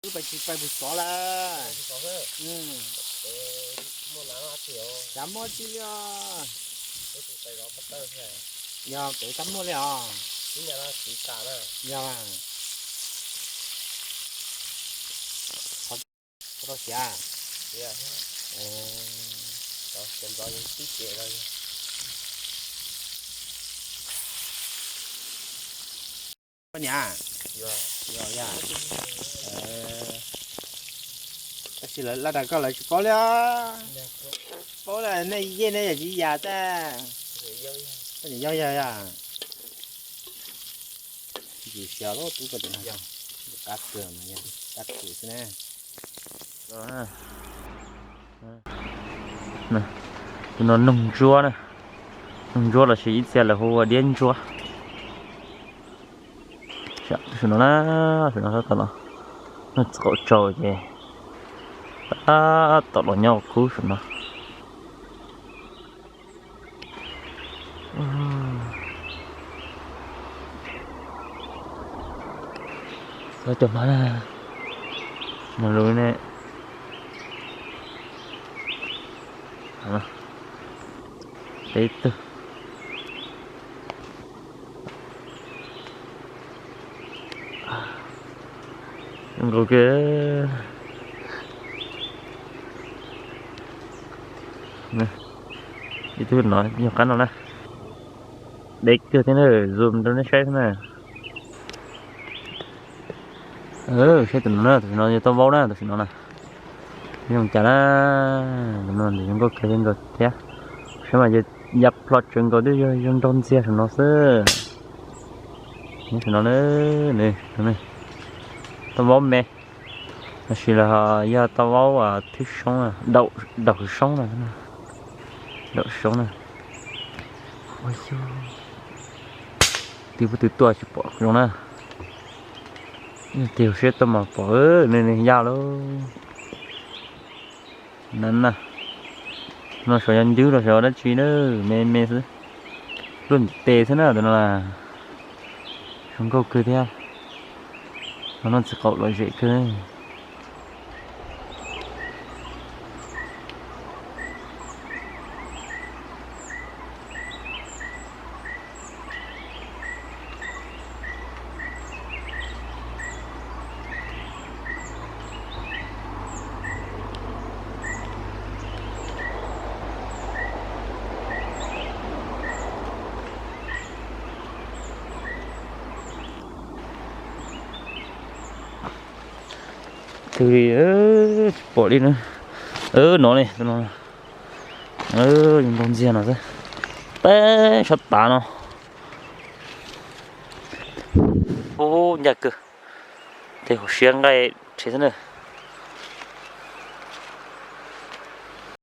Bài chỉ bài bút xóa là. Mua lá hoa kiểu. Chấm mua chi à. Cái tụi tay đó bắt tơ này. Giờ cái chấm mua liền. Những nhà nó chỉ cả nè. Giờ mà. Có chả. Yeah. Đó, xem đó những tí trẻ đây. Có nhà. Dạ. Dạ. Chỉ là đã có lại có了。có là này dê này là gì già ta. Cái gì dâu ya. Chỉ xéo đó tú cái này. Cắt cửa mà nha. Cắt cửa thế này. Đó ha. Nè. Nó nung chua này. Nung chua là chỉ xe là hồ điên chua. Chả, nó rất là nó có trâu gì. Tao lo nhau cú nó. Rồi chụp nó nè. Nó lùi nè. Đấy tư. Ok. Nè. Đi thứ nói nhiều cắn nào nè. Đấy cứ thế này zoom cho nó xét thế này. Xét từ nó như tao vỗ nè, từ nó nè. Nhưng chả nó thì chúng có cái trên rồi thế. Thế mà nhập plot chuyện có đứa dân trong xe thì nó sẽ như thế nó nè này tao vỗ mẹ nó chỉ là giờ tao vỗ thích sống à đậu sống này đậu sống này ôi chú tiêu từ tua chỉ bỏ trong này tiêu sẽ tao mà bỏ này già luôn nên nè nó sợ anh chứ rồi sợ nó chi nữa mê chứ luôn tê thế nào tụi nó là không có cười theo nó sẽ cậu loại dễ cười thì bỏ đi nữa nó này nó những con gì nào thế té sắp tả nó ô nhạc cơ thì hồ xiên đây thế này